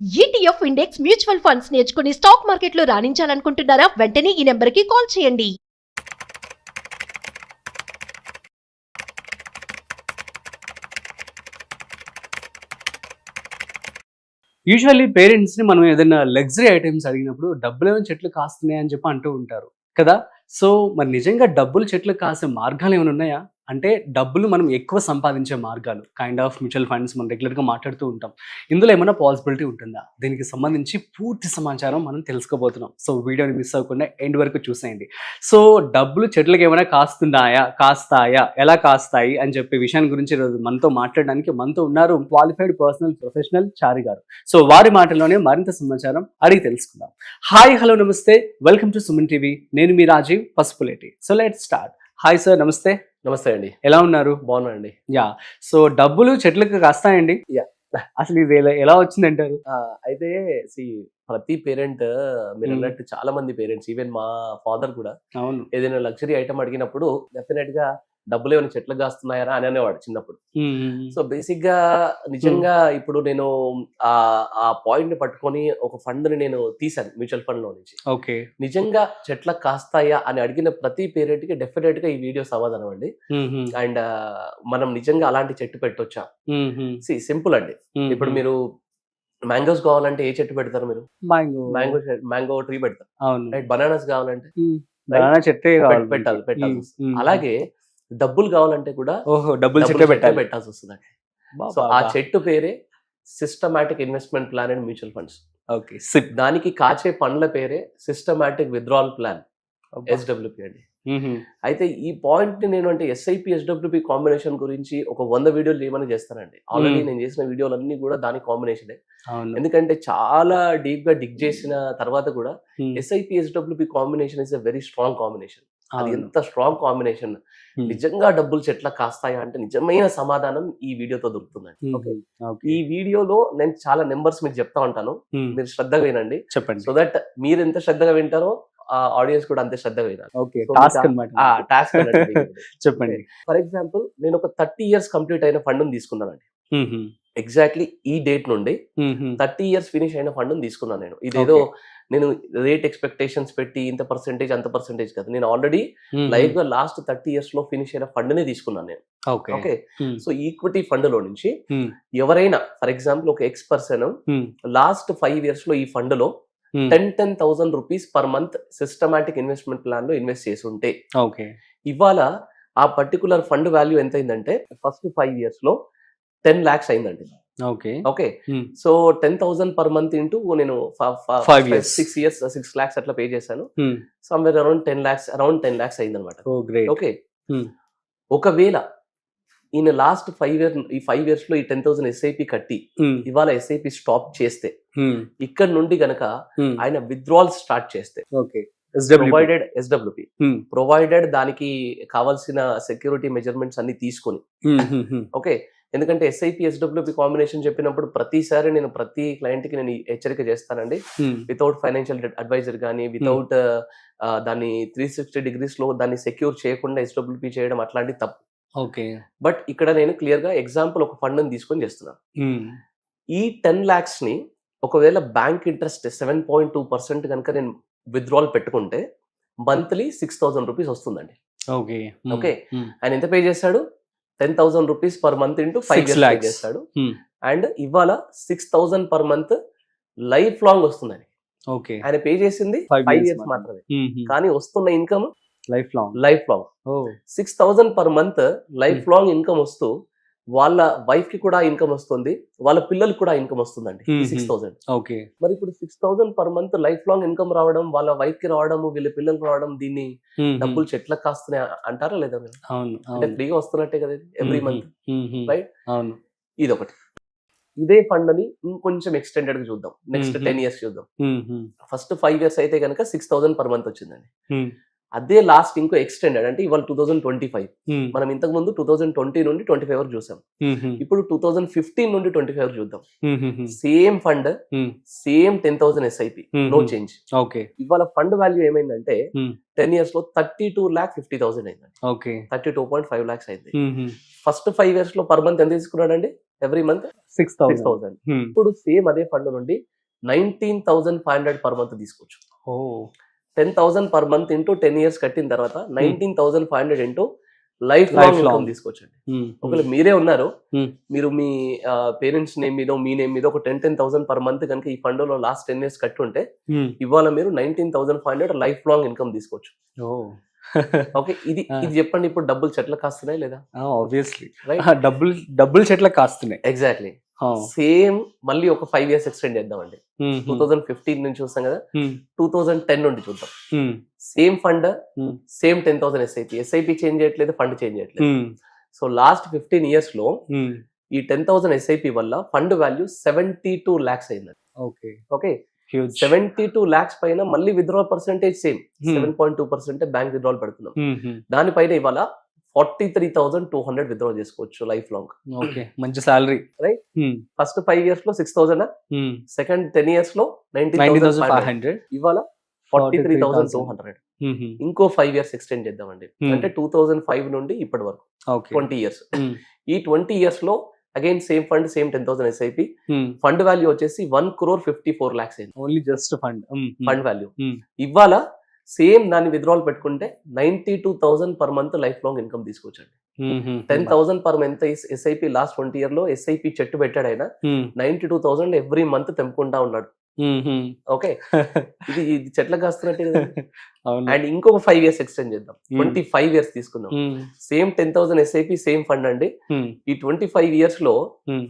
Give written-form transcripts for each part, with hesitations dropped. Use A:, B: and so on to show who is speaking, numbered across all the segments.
A: ETF index mutual funds నేర్చుకుని stock మార్కెట్లో రాణించాలనుకుంటున్నారా? వెంటనే ఈ నెంబర్కి కాల్ చేయండి.
B: యూజువల్లీ పేరెంట్స్‌ని మనం ఏదైనా లగ్జరీ ఐటెమ్స్ అడిగినప్పుడు డబ్బులేమో చెట్లు కాస్తున్నాయి అని చెప్పి అంటూ ఉంటారు కదా! సో, మరి నిజంగా డబ్బులు చెట్లకు కాసే మార్గాలేమైనా ఉన్నాయా? అంటే డబ్బులు మనం ఎక్కువ సంపాదించే మార్గాలు. కైండ్ ఆఫ్ మ్యూచువల్ ఫండ్స్ మనం రెగ్యులర్‌గా మాట్లాడుతూ ఉంటాం. ఇందులో ఏమైనా పాసిబిలిటీ ఉంటుందా? దీనికి సంబంధించి పూర్తి సమాచారం మనం తెలుసుకోబోతున్నాం. సో, వీడియోని మిస్ అవ్వకుండా ఎండ్ వరకు చూసేయండి. సో, డబ్బులు చెట్లకి ఏమైనా కాస్తున్నాయా? కాస్తాయా? ఎలా కాస్తాయి? అని చెప్పే విషయాన్ని గురించి ఈరోజు మనతో మాట్లాడడానికి మనతో ఉన్నారు క్వాలిఫైడ్ పర్సనల్ ప్రొఫెషనల్ చారి గారు. సో, వారి మాటల్లోనే మరింత సమాచారం అడిగి తెలుసుకుందాం. హాయ్, హలో, నమస్తే. Welcome to Suman TV. నేను మీ Rajeev Pasupuleti. So let's start. Hi sir, నమస్తే.
C: నమస్తే అండి.
B: ఎలా ఉన్నారు?
C: బాగున్నానండి.
B: యా. సో డబ్బులు చెట్లకు కాస్తాయండి?
C: యా.
B: అసలు ఇది ఎలా వచ్చిందంటారు?
C: అయితే ప్రతి పేరెంట్ మీరు
B: మ్మ్.
C: అన్నట్టు చాలా మంది పేరెంట్స్, ఈవెన్ మా ఫాదర్ కూడా
B: అవును.
C: ఏదైనా లగ్జరీ ఐటమ్ అడిగినప్పుడు డెఫినెట్ గా డబ్బులు ఏమైనా చెట్లకు కాస్తున్నాయరా అని అనేవాడు చిన్నప్పుడు. సో బేసిక్ గా నిజంగా ఇప్పుడు నేను ఆ పాయింట్ ని పట్టుకొని ఒక ఫండ్ ని నేను తీసాను మ్యూచువల్ ఫండ్ లో నుంచి.
B: ఓకే.
C: నిజంగా చెట్లకు కాస్తాయా అని అడిగిన ప్రతి పేరెంట్ కి డెఫినెట్ గా ఈ వీడియో సమాధానం అండి. అండ్ మనం నిజంగా అలాంటి చెట్టు పెట్టొచ్చా? సింపుల్ అండి. ఇప్పుడు మీరు మ్యాంగోస్ కావాలంటే ఏ చెట్టు పెడతారు? మీరు మ్యాంగో ట్రీ పెడతారు.
B: అవును.
C: రైట్. బనానాస్ కావాలంటే
B: బనానా చెట్టే కావాలి.
C: పెట్టాల్సి వస్తుంది. అలాగే డబ్బులు కావాలంటే కూడా
B: ఓహో, డబ్బులు చెట్టే
C: పెట్టాల్సి వస్తుంది. సో ఆ చెట్టు పేరే systematic investment plan and mutual funds.
B: Okay.
C: దానికి కాచే పండ్ల పేరే సిస్టమాటిక్ విత్డ్రావల్ ప్లాన్, SWP అండి. అయితే ఈ పాయింట్ ని నేను అంటే SIP SWP కాంబినేషన్ గురించి ఒక 100 వీడియోలు చేయమని చేస్తానండి. ఆల్రెడీ నేను చేసిన వీడియోలన్నీ కూడా దాని కాంబినేషనే. ఎందుకంటే చాలా డీప్ గా డిగ్ చేసిన తర్వాత కూడా SIP SWP combination is a very strong combination. అది ఎంత స్ట్రాంగ్ కాంబినేషన్. నిజంగా డబ్బులు చెట్ల కాస్తాయా అంటే నిజమైన సమాధానం ఈ వీడియోతో దొరుకుతుందండి. ఈ వీడియోలో నేను చాలా నెంబర్స్ మీకు చెప్తా ఉంటాను, మీరు శ్రద్ధగా వినండి.
B: చెప్పండి.
C: సో దట్ మీరు ఎంత శ్రద్ధగా వింటారో ఆ ఆడియన్స్ కూడా అంతే శ్రద్ధగా వినాలి. టాస్క్
B: చెప్పండి.
C: ఫర్ ఎగ్జాంపుల్ నేను ఒక 30 years కంప్లీట్ అయిన ఫండ్ తీసుకున్నానండి. ఎగ్జాక్ట్లీ ఈ డేట్ నుండి 30 years ఫినిష్ అయిన ఫండ్ తీసుకున్నాను నేను. ఇదేదో నేను రేట్ ఎక్స్పెక్టేషన్స్ పెట్టి ఇంత పర్సెంటేజ్ అంత పర్సెంటేజ్ కదా, నేను ఆల్రెడీ లైవ్ గా లాస్ట్ 30 years లో ఫినిష్ అయిన ఫండ్ నే తీసుకున్నాను నేను. ఓకే. సో ఈక్విటీ ఫండ్ లో నుంచి ఎవరైనా ఫర్ ఎగ్జాంపుల్ ఒక ఎక్స్ పర్సన్ లాస్ట్ 5 years లో ఈ ఫండ్ లో 10,000 rupees per month systematic investment plan లో ఇన్వెస్ట్ చేసి ఉంటే ఇవాళ ఆ పర్టికులర్ ఫండ్ వాల్యూ ఎంత అయిందంటే ఫస్ట్ 5 years లో 10 lakhs అయిందండి. Okay. So 10,000 per month into నేను 6 years 6 lakhs అట్లా పే చేశాను. సమ్వేర్ అరౌండ్ 10 lakhs అయింది అనమాట. ఓకే. ఒకవేళ ఈయన లాస్ట్ 5 years లో ఈ 10,000 SIP కట్టి ఇవాళ SIP స్టాప్ చేస్తే, ఇక్కడ నుండి గనక ఆయన విత్డ్రాల్ స్టార్ట్ చేస్తే, ప్రొవైడెడ్ SWP ప్రొవైడెడ్ దానికి కావాల్సిన సెక్యూరిటీ మెజర్మెంట్స్ అన్ని తీసుకొని, ఓకే. ఎందుకంటే SIP SWP కాంబినేషన్ చెప్పినప్పుడు ప్రతిసారి నేను ప్రతి క్లయింట్ కి నేను హెచ్చరిక చేస్తానండి, వితౌట్ ఫైనాన్షియల్ అడ్వైజర్ కానీ వితౌట్ దాన్ని 360 degrees లో దాన్ని సెక్యూర్ చేయకుండా SWP చేయడం అట్లాంటి తప్పు. బట్ ఇక్కడ నేను క్లియర్ గా ఎగ్జాంపుల్ ఒక ఫండ్ ని తీసుకొని చేస్తున్నాను. ఈ 10 lakhs ని ఒకవేళ బ్యాంక్ ఇంట్రెస్ట్ 7.2% కనుక నేను విత్డ్రాల్ పెట్టుకుంటే మంత్లీ 6,000 రూపీస్ వస్తుందండి. ఓకే. ఆయన ఎంత పే చేశాడు? 10,000 rupees per month into 5 years pay చేస్తాడు. అండ్ ఇవాళ 6,000 పర్ మంత్ లైఫ్ లాంగ్ వస్తుందని. ఆయన పే చేసింది 5 years మాత్రమే, కానీ వస్తున్న income life long 6,000 per month life long income వస్తూ వాళ్ళ వైఫ్ కి కూడా ఇన్కమ్ వస్తుంది, వాళ్ళ పిల్లలకు కూడా ఇన్కమ్ వస్తుందండి. 6,000. మరి ఇప్పుడు 6,000 per month life long income రావడం, వాళ్ళ వైఫ్ కి రావడం, వీళ్ళ పిల్లలకు రావడం, దీన్ని డబ్బులు చెట్లకు కాస్తున్నాయి అంటారా లేదా? అంటే ఫ్రీగా వస్తున్నట్టే కదా ఎవ్రీ మంత్, రైట్? ఇది ఒకటి. ఇదే ఫండ్ ని ఇంకొంచెం ఎక్స్టెండెడ్ గా చూద్దాం, నెక్స్ట్ 10 years చూద్దాం. ఫస్ట్ 5 years అయితే కనుక 6,000 పర్ మంత్ వచ్చిందండి. అదే లాస్ట్ ఇంకో ఎక్స్టెండెడ్ అంటే ఇవాళ 2025, మనం ఇంతకు ముందు 2020 నుండి 25 వరకు చూసాం. ఇప్పుడు 2015 నుండి 25 వరకు చూద్దాం. Same fund, same 10,000 SIP, no change. ఇవాళ ఫండ్ వాల్యూ ఏమైందంటే 10 years లో 32,50,000 అయిందండి. 32.5 lakhs అయింది. ఫస్ట్ 5 years లో పర్ మంత్ ఎంత తీసుకున్నాడండి? Every month
B: 6,000.
C: 6,000. ఇప్పుడు సేమ్ అదే ఫండ్ నుండి 19,500 పర్ మంత్ తీసుకోవచ్చు. 10,000 పర్ మంత్ ఇంటూ 10 years కట్టిన తర్వాత 19,500 ఇంటూ లైఫ్ లాంగ్ ఇన్కమ్ తీసుకోవచ్చండి. ఒకవేళ మీరే ఉన్నారు, మీరు మీ పేరెంట్స్ నేమ్ మీద మీ నేమ్ మీద ఒక 10,000 పర్ మంత్ కనుక ఈ ఫండ్ లో లాస్ట్ 10 years కట్టుంటే ఇవాళ మీరు 19,500 లైఫ్ లాంగ్ ఇన్కమ్ తీసుకోవచ్చు. ఓకే, ఇది చెప్పండి, ఇప్పుడు డబ్బులు చెట్ల కాస్తున్నాయి లేదా?
B: ఆబ్వియస్లీ డబ్బులు చెట్ల కాస్తున్నాయి.
C: Exactly same. మళ్ళీ ఒక 5 years ఎక్స్టెండ్ చేద్దామండి. 2015 నుంచి చూస్తాం కదా, 2010 నుండి చూద్దాం. Same fund, same 10,000 SIP change చేయట్లేదు, ఫండ్ చేంజ్ చేయట్లేదు. సో లాస్ట్ 15 years లో ఈ 10,000 ఎస్ఐపి వల్ల ఫండ్ వాల్యూ 72 lakhs అయింది. ఓకే, 72 lakhs పైన మళ్ళీ withdrawal percentage same 7.2% bank withdrawal పెడుతున్నాం. దానిపైన ఇవాళ 43,200 విత్డ్రా చేసుకోవచ్చు లైఫ్ లాంగ్.
B: ఓకే, మంచి సాలరీ,
C: రైట్? ఫస్ట్ 5 years లో 6,000, సెకండ్ 10 years లో 19,500, ఇవాళ 43,200. ఇంకో 5 years ఎక్స్టెండ్ చేద్దామండి, అంటే 2005 నుండి ఇప్పటి వరకు 20 years. ఈ 20 years లో again same fund, same 10,000 SIP, fund value వచ్చేసి 1,54 lakhs అయింది.
B: Only just
C: fund value. ఇవాళ సేమ్ దాన్ని విత్డ్రాల్ పెట్టుకుంటే 92,000 per month life long income తీసుకోవచ్చండి. 10,000 per month SIP last 20 year లో ఎస్ఐపి చెట్టు పెట్టాడు ఆయన, 92,000 ఎవ్రీ మంత్ తెంపుకుంటా ఉన్నాడు. ఓకే, ఇది చెట్ల కాస్తున్నట్టే. అండ్ ఇంకొక 5 years ఎక్స్టెండ్ చేద్దాం, 25 years తీసుకుందాం. సేమ్ 10,000 ఎస్ఐపి, సేమ్ ఫండ్ అండి. ఈ 25 years లో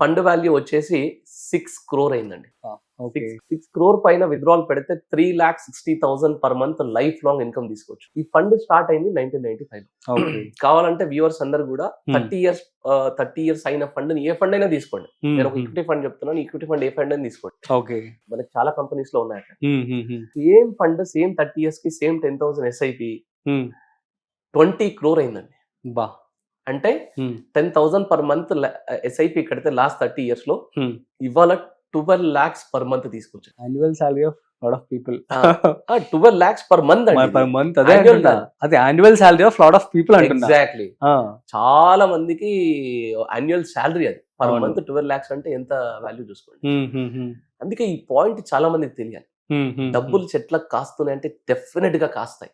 C: ఫండ్ వాల్యూ వచ్చేసి 6 crore అయిందండి. 6 crore పైన విత్డ్రాల్ పెడితే 3,60,000 per month life long income తీసుకోవచ్చు. ఈ ఫండ్ స్టార్ట్ అయింది 1995. కావాలంటే వ్యూవర్స్ అందరు కూడా 30 years అయిన ఫండ్ ఏ ఫండ్ అయినా తీసుకోండి. నేను ఒక ఈక్విటీ ఫండ్ చెప్తున్నాను, ఈక్విటీ ఫండ్ ఏ ఫండ్ అయినా తీసుకోండి. మనకి చాలా కంపెనీస్ లో ఉన్నాయి. సేమ్ ఫండ్, సేమ్ 30 years కి సేమ్ 10,000 ఎస్ఐపి 20 crore అయిందండి. అంటే 10,000 పర్ మంత్ ఎస్ఐపి కడితే లాస్ట్ 30 years లో ఇవాళ 12 lakhs పర్ మంత్ తీసుకోవచ్చు.
B: Annual salary of lot of people.
C: 12 lakhs per month అండి,
B: పర్ మంత్. అదే annual salary of lot of people అంటున్నా.
C: ఎగ్జాక్ట్లీ, చాలా మందికి యాన్యువల్ సాలరీ అది. పర్ మంత్ 12 lakhs అంటే ఎంత వాల్యూ చూసుకోండి. అందుకే ఈ పాయింట్ చాలా మందికి తెలియాలి. డబ్బులు చెట్లకు కాస్తున్నాయి అంటే డెఫినెట్ గా కాస్తాయి.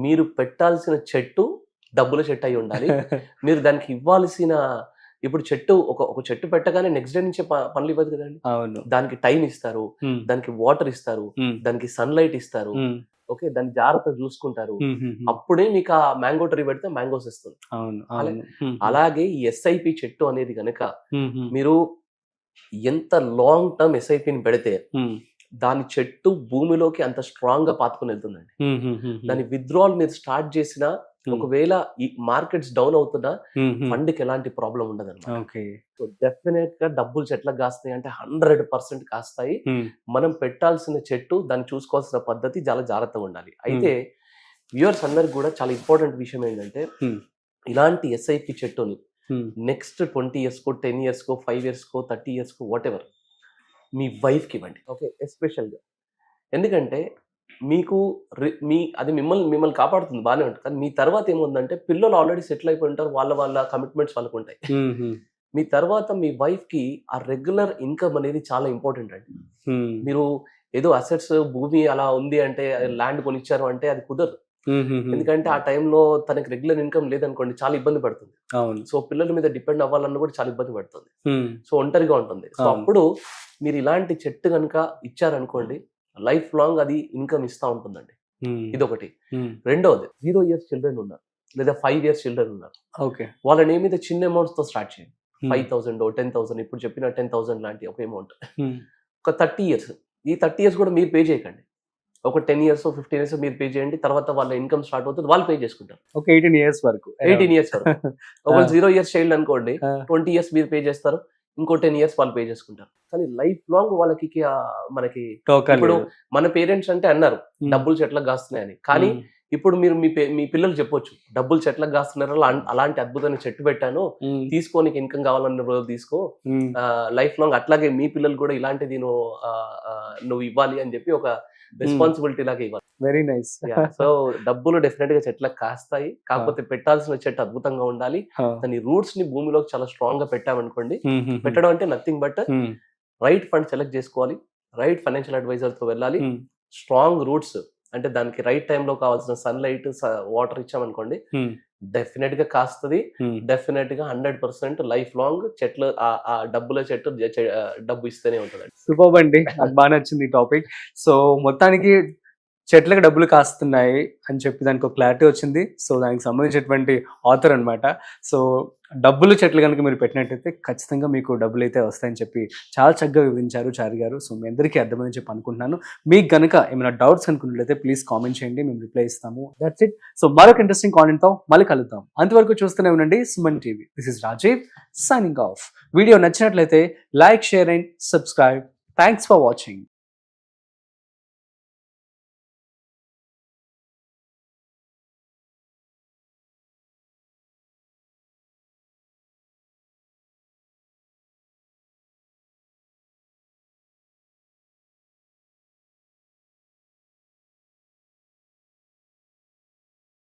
C: మీరు పెట్టాల్సిన చెట్టు డబ్బుల చెట్టు అయి ఉండాలి. మీరు దానికి ఇవ్వాల్సిన, ఇప్పుడు చెట్టు ఒక చెట్టు పెట్టగానే నెక్స్ట్ డే నుంచే పనులు ఇవ్వదు కదండి. దానికి టైం ఇస్తారు, దానికి వాటర్ ఇస్తారు, దానికి సన్లైట్ ఇస్తారు. ఓకే, దాన్ని జాగ్రత్త చూసుకుంటారు. అప్పుడే మీకు ఆ మ్యాంగో ట్రీ పెడితే మ్యాంగోస్ ఇస్తుంది. అలాగే ఈ ఎస్ఐపి చెట్టు అనేది కనుక మీరు ఎంత లాంగ్ టర్మ్ ఎస్ఐపిని పెడితే దాని చెట్టు భూమిలోకి అంత స్ట్రాంగ్ గా పాతుకుని వెళ్తుందండి. దాని విత్డ్రాల్ మీరు స్టార్ట్ చేసినా, ఒకవేళ ఈ మార్కెట్స్ డౌన్ అవుతున్నా ఫండ్ కి ఎలాంటి ప్రాబ్లం ఉండదు అనమాట. సో డెఫినెట్ గా డబ్బులు చెట్లకు కాస్తాయి అంటే 100% కాస్తాయి. మనం పెట్టాల్సిన చెట్టు, దాన్ని చూసుకోవాల్సిన పద్ధతి చాలా జాగ్రత్తగా ఉండాలి. అయితే వ్యూవర్స్ అందరికి కూడా చాలా ఇంపార్టెంట్ విషయం ఏంటంటే, ఇలాంటి ఎస్ఐపి చెట్టుని next 20 years co 10 years co 5 years co 30 years co what ever me wife కి ఇవ్వండి. ఓకే, ఎస్పెషల్ గా. ఎందుకంటే మీకు అది మిమ్మల్ని కాపాడుతుంది, బాగానే ఉంటుంది. కానీ మీ తర్వాత ఏముందంటే, పిల్లలు ఆల్రెడీ సెటిల్ అయిపోయి ఉంటారు, వాళ్ళ కమిట్మెంట్స్ వాళ్ళకు ఉంటాయి. మీ తర్వాత మీ వైఫ్ కి ఆ రెగ్యులర్ ఇన్కమ్ అనేది చాలా ఇంపార్టెంట్ అండి. మీరు ఏదో అసెట్స్, భూమి అలా ఉంది అంటే, ల్యాండ్ కొనిచ్చారు అంటే అది కుదరదు. ఎందుకంటే ఆ టైంలో తనకి రెగ్యులర్ ఇన్కమ్ లేదనుకోండి, చాలా ఇబ్బంది పడుతుంది. సో పిల్లల మీద డిపెండ్ అవ్వాలన్నా కూడా చాలా ఇబ్బంది పడుతుంది. సో ఒంటరిగా ఉంటుంది. సో అప్పుడు మీరు ఇలాంటి చెట్టు కనుక ఇచ్చారనుకోండి, లైఫ్ లాంగ్ అది ఇన్కమ్ ఇస్తా ఉంటుందండి. ఇదొకటి. రెండవది, 0 years చిల్డ్రన్ ఉన్నారు, లేదా 5 years చిల్డ్రన్ ఉన్నారు. వాళ్ళని ఏమైతే చిన్న అమౌంట్స్ తో స్టార్ట్ చేయండి. 5,000, 10,000, ఇప్పుడు చెప్పిన 10,000 లాంటి ఒక అమౌంట్. ఒక 30 years, ఈ 30 years కూడా మీరు పే చేయకండి. ఒక 10 years 15 years మీరు పే చేయండి. తర్వాత వాళ్ళ ఇన్కమ్ స్టార్ట్ అవుతుంది, వాళ్ళు పే చేసుకుంటారు.
B: 18 years వరకు.
C: ఒక 0 years చైల్డ్ అనుకోండి, 20 years మీరు పే చేస్తారు, ఇంకో 10 years వాళ్ళు పే చేసుకుంటారు. కానీ లైఫ్ లాంగ్ వాళ్ళకి మనకి, ఇప్పుడు మన పేరెంట్స్ అంటే అన్నారు డబ్బులు చెట్లకు కాస్తున్నాయని, కానీ ఇప్పుడు మీరు మీ పిల్లలు చెప్పొచ్చు, డబ్బులు చెట్లకు కాస్తున్నారు, అలాంటి అద్భుతమైన చెట్టు పెట్టాను, తీసుకోనికి ఇన్కమ్ కావాలన్న రోజు తీసుకో, లైఫ్ లాంగ్ అట్లాగే మీ పిల్లలు కూడా ఇలాంటిది నువ్వు ఇవ్వాలి అని చెప్పి ఒక రెస్పాన్సిబిలిటీ లాగా ఇవ్వాలి.
B: Very nice.
C: సో డబ్బులు డెఫినెట్ గా చెట్లకు కాస్తాయి, కాకపోతే పెట్టాల్సిన చెట్టు అద్భుతంగా ఉండాలి. దాని రూట్స్ ని భూమిలోకి చాలా స్ట్రాంగ్ గా పెట్టామనుకోండి, పెట్టడం అంటే nothing but right fund select చేసుకోవాలి, రైట్ ఫైనాన్షియల్ అడ్వైజర్ తో వెళ్ళాలి, స్ట్రాంగ్ రూట్స్ అంటే దానికి రైట్ టైంలో కావాల్సిన సన్లైట్ వాటర్ ఇచ్చామనుకోండి, డెఫినెట్ గా కాస్తుంది. డెఫినెట్ గా 100% లైఫ్ లాంగ్ చెట్లు ఆ డబ్బుల చెట్టు డబ్బు ఇస్తూనే ఉంటుంది.
B: సూపర్ అండి, నాకు బాగా నచ్చింది ఈ టాపిక్. సో మొత్తానికి చెట్లకు డబ్బులు కాస్తున్నాయి అని చెప్పి దానికి ఒక క్లారిటీ వచ్చింది. సో దానికి సంబంధించినటువంటి ఆథర్ అనమాట. సో డబ్బులు చెట్లు కనుక మీరు పెట్టినట్టయితే ఖచ్చితంగా మీకు డబ్బులు అయితే వస్తాయని చెప్పి చాలా చక్కగా వివరించారు చారి గారు. సో మీ అందరికీ అర్థమని చెప్పి అనుకుంటున్నాను. మీకు కనుక ఏమైనా డౌట్స్ అనుకున్నట్లయితే ప్లీజ్ కామెంట్ చేయండి, మేము రిప్లై ఇస్తాము. That's it. సో మరొక ఇంట్రెస్టింగ్ కాంటెంట్తో మళ్ళీ కలుద్దాం. అంతవరకు చూస్తూనే ఉండండి Suman TV. This is Rajeev signing off. Video నచ్చినట్లయితే like, share and subscribe. Thanks for watching.